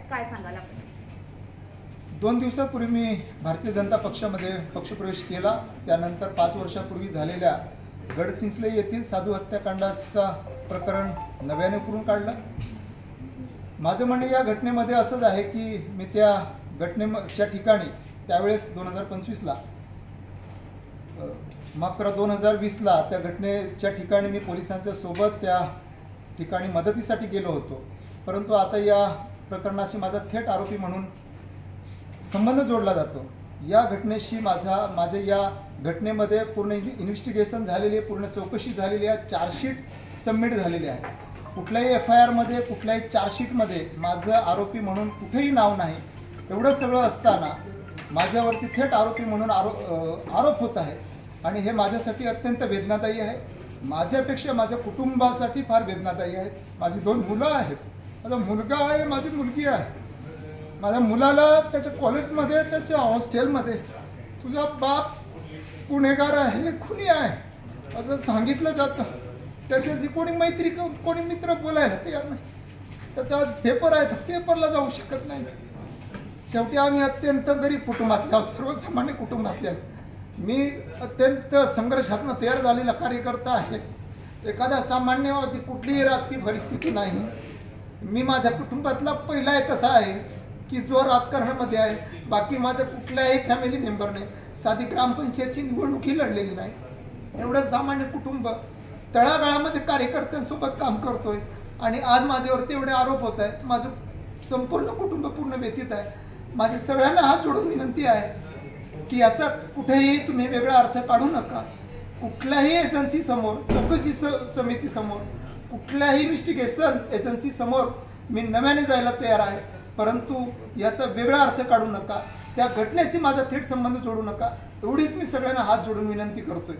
काय सांगाल आपण? 2 दिवसापूर्वी मी भारतीय जनता पक्षामध्ये पक्षप्रवेश केला। त्यानंतर 5 वर्षापूर्वी झालेल्या गडचिंचले येथील साधू हत्याकांडाचा प्रकरण नव्याने करून काढलं। माझं म्हणणं या घटनेमध्ये असंच आहे की मी त्या घटनेच्या ठिकाणी त्यावेळेस 2025 ला माफ करा 2020 ला त्या घटनेच्या ठिकाणी मी पोलिसांच्या सोबत त्या ठिकाणी मदतीसाठी गेलो होतो। परंतु आता या प्रकरणाशी माझा थेट आरोपी म्हणून संबंध जोडला जातो। या घटनेशी माझे या घटनेमध्ये पूर्ण इन्व्हेस्टिगेशन झालेली आहे, पूर्ण चौकशी झालेली आहे, चार्जशीट सबमिट झालेली आहे। कुठल्याही FIR मध्ये कुठल्याही चार्जशीटमध्ये माझं आरोपी म्हणून कुठेही नाव नाही। एवढं सगळं असताना माझ्यावरती थेट आरोपी म्हणून आरोप होत आहे आणि हे माझ्यासाठी अत्यंत वेदनादायी आहे। माझ्यापेक्षा माझ्या कुटुंबासाठी फार वेदनादायी आहे। माझी 2 मुलं आहेत, माझा मुलगा आहे, माझी मुलगी आहे। माझ्या मुलाला त्याच्या कॉलेजमध्ये त्याच्या हॉस्टेलमध्ये तुझा बाप गुन्हेगार आहे, खुनी आहे असं सांगितलं जातं। त्याच्याशी कोणी मित्र बोलायला तयार नाही। त्याचा आज पेपर आहे, पेपरला जाऊ शकत नाही। शेवटी आम्ही अत्यंत गरीब कुटुंबातले आहोत, सर्वसामान्य कुटुंबातले आहोत। मी अत्यंत संघर्षातून तयार झालेला कार्यकर्ता आहे। एखाद्या सामान्याची कुठलीही राजकीय परिस्थिती नाही। मी माझ्या कुटुंबातला पहिला एक असा आहे की जो राजकारणामध्ये आहे। बाकी माझं कुठल्याही फॅमिली मेंबरने साधी ग्रामपंचायतची निवडणुकी लढलेली नाही। एवढं सामान्य कुटुंब तळागाळामध्ये कार्यकर्त्यांसोबत काम करतोय आणि आज माझ्यावरती एवढे आरोप होत आहेत। माझं संपूर्ण कुटुंब पूर्ण व्यथित आहे। माझी सगळ्यांना हात जोडून विनंती आहे की याचा कुठेही तुम्ही वेगळा अर्थ काढू नका। कुठल्याही एजन्सी समोर, चौकशी समिती समोर, कुठल्याही इन्व्हेस्टिगेशन एजन्सी समोर मी नव्याने जायला तयार आहे, परंतु याचा वेगळा अर्थ काढू नका। त्या घटनेशी माझा थेट संबंध जोडू नका, एवढीच मी सगळ्यांना हात जोडून विनंती करतोय।